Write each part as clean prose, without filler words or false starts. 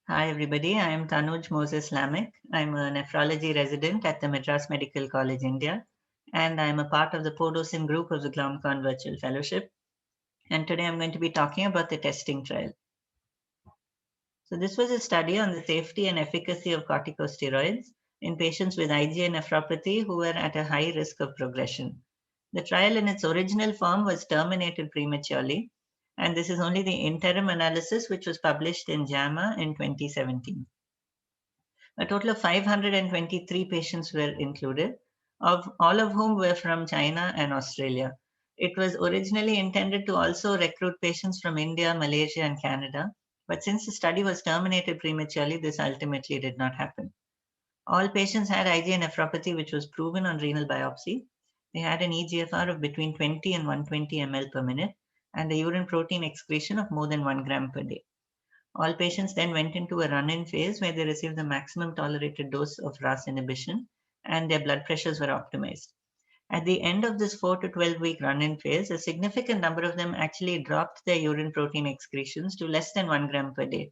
Hi everybody, I am Tanuj Moses Lamech. I'm a nephrology resident at the Madras Medical College, India, and I'm a part of the Podocin group of the Glomcon Virtual Fellowship. And today I'm going to be talking about the testing trial. So this was a study on the safety and efficacy of corticosteroids in patients with IgA nephropathy who were at a high risk of progression. The trial in its original form was terminated prematurely, and this is only the interim analysis which was published in JAMA in 2017. A total of 523 patients were included, of all of whom were from China and Australia. It was originally intended to also recruit patients from India, Malaysia, and Canada, but since the study was terminated prematurely, this ultimately did not happen. All patients had IgA nephropathy, which was proven on renal biopsy. They had an eGFR of between 20 and 120 ml per minute and a urine protein excretion of more than 1 gram per day. All patients then went into a run-in phase where they received the maximum tolerated dose of RAS inhibition and their blood pressures were optimized. At the end of this 4 to 12-week run-in phase, a significant number of them actually dropped their urine protein excretions to less than 1 gram per day,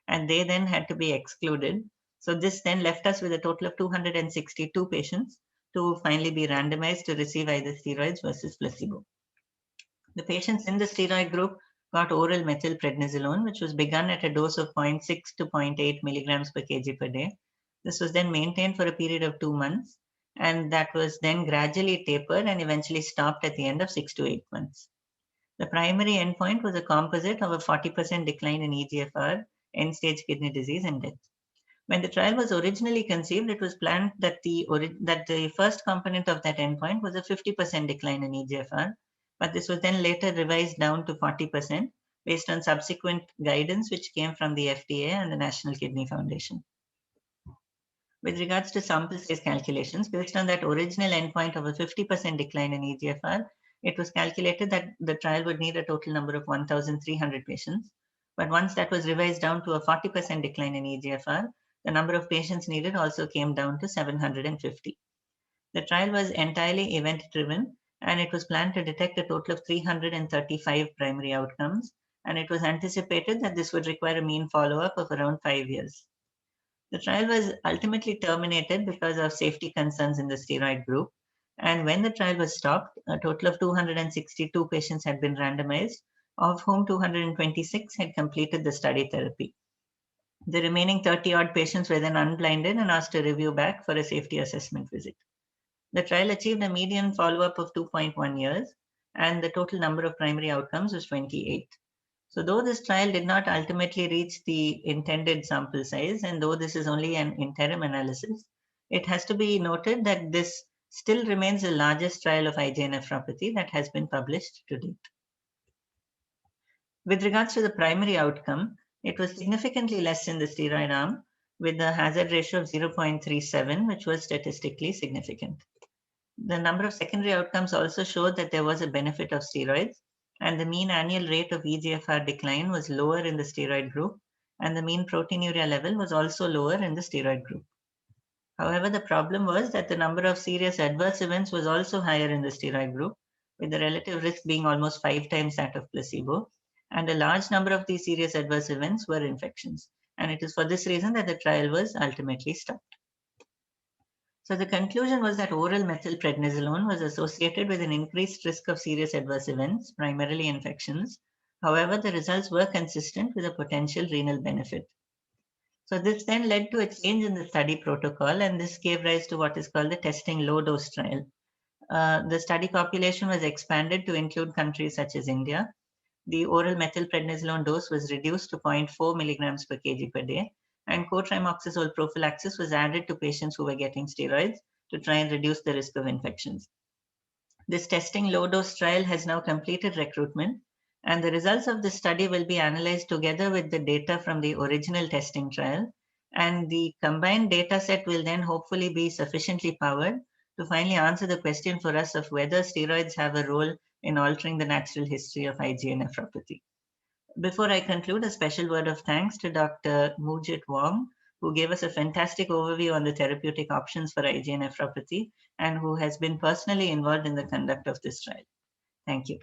and they then had to be excluded. So this then left us with a total of 262 patients to finally be randomized to receive either steroids versus placebo. The patients in the steroid group got oral methylprednisolone, which was begun at a dose of 0.6 to zero point 0.8 milligrams per kg per day. This was then maintained for a period of 2 months, and that was then gradually tapered and eventually stopped at the end of 6 to 8 months. The primary endpoint was a composite of a 40% decline in eGFR, end-stage kidney disease, and death. When the trial was originally conceived, it was planned that the first component of that endpoint was a 50% decline in eGFR, but this was then later revised down to 40% based on subsequent guidance which came from the FDA and the National Kidney Foundation. With regards to sample size calculations, based on that original endpoint of a 50% decline in eGFR, it was calculated that the trial would need a total number of 1,300 patients. But once that was revised down to a 40% decline in eGFR, the number of patients needed also came down to 750. The trial was entirely event driven, and it was planned to detect a total of 335 primary outcomes, and it was anticipated that this would require a mean follow-up of around 5 years. The trial was ultimately terminated because of safety concerns in the steroid group. And when the trial was stopped, a total of 262 patients had been randomized, of whom 226 had completed the study therapy. The remaining 30 odd patients were then unblinded and asked to review back for a safety assessment visit. The trial achieved a median follow up of 2.1 years, and the total number of primary outcomes was 28. So though this trial did not ultimately reach the intended sample size, and though this is only an interim analysis, it has to be noted that this still remains the largest trial of IgA nephropathy that has been published to date. With regards to the primary outcome, it was significantly less in the steroid arm with a hazard ratio of 0.37, which was statistically significant. The number of secondary outcomes also showed that there was a benefit of steroids, and the mean annual rate of eGFR decline was lower in the steroid group, and the mean proteinuria level was also lower in the steroid group. However, the problem was that the number of serious adverse events was also higher in the steroid group, with the relative risk being almost 5 times that of placebo, and a large number of these serious adverse events were infections. And it is for this reason that the trial was ultimately stopped. So the conclusion was that oral methylprednisolone was associated with an increased risk of serious adverse events, primarily infections. However, the results were consistent with a potential renal benefit. So this then led to a change in the study protocol, and this gave rise to what is called the testing low dose trial. The study population was expanded to include countries such as India. The oral methylprednisolone dose was reduced to 0.4 milligrams per kg per day, and cotrimoxazole prophylaxis was added to patients who were getting steroids to try and reduce the risk of infections. This testing low dose trial has now completed recruitment, and the results of the study will be analyzed together with the data from the original testing trial. And the combined data set will then hopefully be sufficiently powered to finally answer the question for us of whether steroids have a role in altering the natural history of IgA nephropathy. Before I conclude, a special word of thanks to Dr. Mujit Wong, who gave us a fantastic overview on the therapeutic options for IgA nephropathy and who has been personally involved in the conduct of this trial. Thank you.